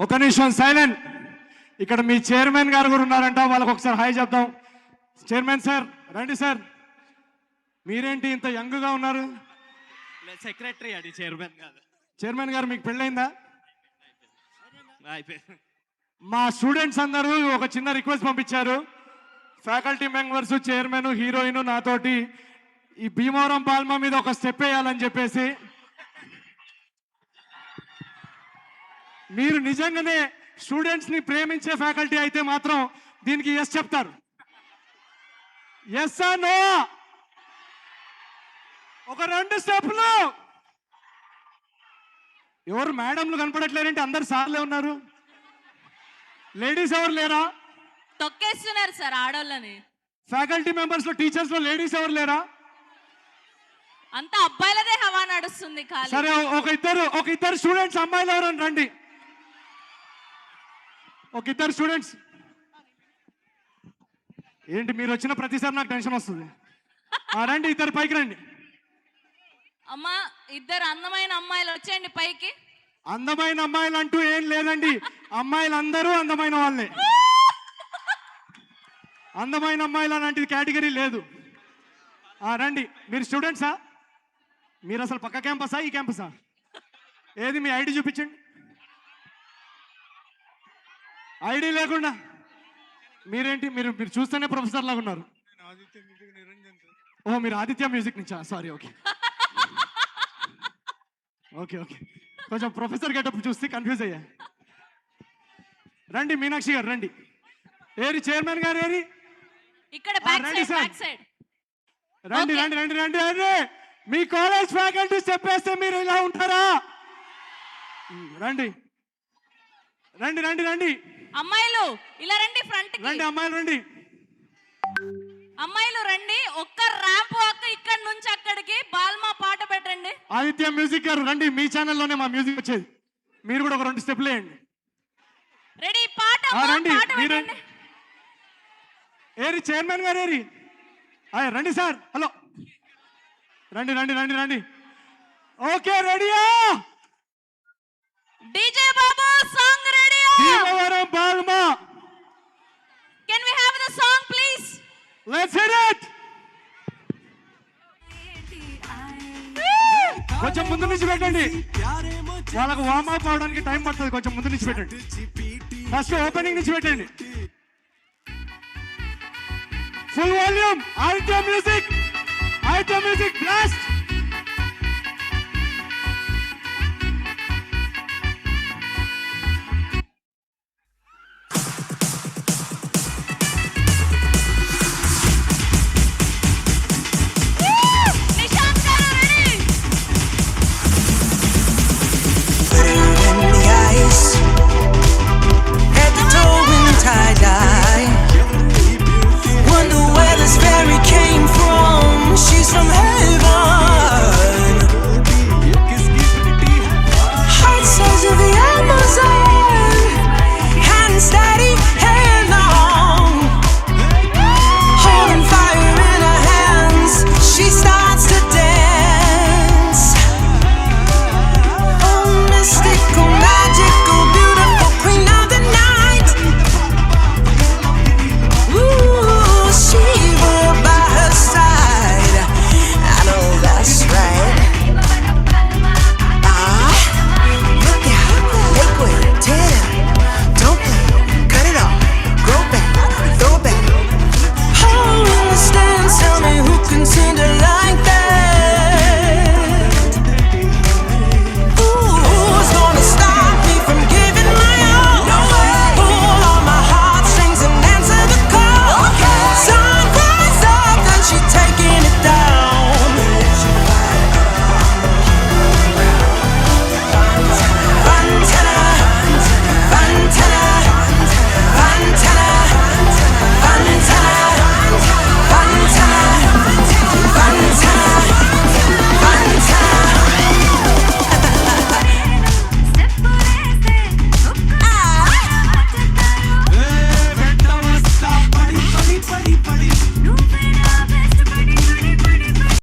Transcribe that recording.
ఒక నిమిషం సైలెంట్. ఇక్కడ మీ చైర్మన్ గారు కూడా ఉన్నారంట, వాళ్ళకి ఒకసారి హాయ్ చెప్దాం. చైర్మన్ సార్ రండి సార్. మీరేంటి ఇంత యంగ్గా ఉన్నారు? సెక్రటరీ అది, చైర్మన్ కాదు. చైర్మన్ గారు మీకు పెళ్ళైందా? అయిపోయింది. మా స్టూడెంట్స్ అందరూ ఒక చిన్న రిక్వెస్ట్ పంపించారు. ఫ్యాకల్టీ మెంబర్స్, చైర్మన్, హీరోయిన్ నాతోటి ఈ భీమవరం పాల్మా మీద ఒక స్టెప్ వేయాలని చెప్పేసి. మీరు నిజంగానే స్టూడెంట్స్ ని ప్రేమించే ఫ్యాకల్టీ అయితే మాత్రం దీనికి ఎస్ చెప్తారు. Yes no? ఒక 2 స్టెప్లు. ఎవరు మేడంలు కనపడట్లేరంటే అందరు సార్లే ఉన్నారు. లేడీస్ ఎవరు లేరా? తొక్కేస్తున్నారు సార్ ఆడోళ్ళని. ఫ్యాకల్టీ మెంబర్స్ లో, టీచర్స్ లో లేడీస్ ఎవరు లేరా? అంతా అబ్బాయిలదే హవా నడుస్తుంది. సరే, ఒక ఇద్దరు స్టూడెంట్స్ అమ్మాయిలు ఎవరని రండి. ఒక ఇద్దరు స్టూడెంట్స్. ఏంటి మీరు వచ్చిన ప్రతిసారి నాకు టెన్షన్ వస్తుంది. రండి, ఇద్దరు పైకి రండి. అమ్మా, ఇద్దరు అందమైన అమ్మాయిలు వచ్చేయండి పైకి. అందమైన అమ్మాయిలు అంటూ ఏం లేదండి, అమ్మాయిలు అందరూ అందమైన వాళ్ళే. అందమైన అమ్మాయిలు అలాంటిది కేటగిరీ లేదు. రండి. మీరు స్టూడెంట్సా? మీరు అసలు పక్క క్యాంపసా, ఈ క్యాంపసా? ఏది మీ ఐడి చూపించండి. ఐడి లేకుండా మీరేంటి? మీరు చూస్తేనే ప్రొఫెసర్ లాగా ఉన్నారు. ఓ, మీరు ఆదిత్య మ్యూజిక్ నుంచా? సారీ. ఓకే ఓకే ఓకే కొంచెం ప్రొఫెసర్ గెటప్ చూస్తే కన్ఫ్యూజ్ అయ్యా. రండి మీనాక్షి గారు రండి. ఏరి చైర్మన్ గారు ఏరి? ఇక్కడ రండి సార్. రండి రండి రండి రండి రండి. మీ కాలేజ్ ఫ్యాకల్టీ చెప్పేస్తే మీరు ఇలా ఉంటారా? రండి రండి రండి రండి. అమ్మాయిలు ఇలా రండి, ఫ్రంట్ రండి. అమ్మాయిలు రండి. అమ్మాయిలు రండి. ఒక్క ర్యాంప్ వాక్ ఇక్కడ నుంచి అక్కడికి. బాల్మా పాట పెట్టండి. ఆదిత్య మ్యూజిక్ గారు రండి. మీ ఛానల్లోనే మా మ్యూజిక్ వచ్చేది. మీరు కూడా ఒక 2 స్టెప్లు వేయండి. రెడీ? పాట రండి. మీరు పెట్టండి. ఏరి చైర్మన్ గారు ఏరి? రండి సార్. హలో, రండి రండి రండి రండి. ఓకే, రెడీయా? డీజే బాబు, సాంగ్ రెడీయా? భీమవరం పాల్మా. Can we have the song please? Let's hit it. కొంచెం ముందు నుంచి పెట్టండి. వాళ్ళకు వార్మ్ అప్ అవడానికి టైం పడుతుంది. కొంచెం ముందు నుంచి పెట్టండి. ఫస్ట్ ఓపెనింగ్ నుంచి పెట్టండి. Full volume. Aditya music, Aditya music blast.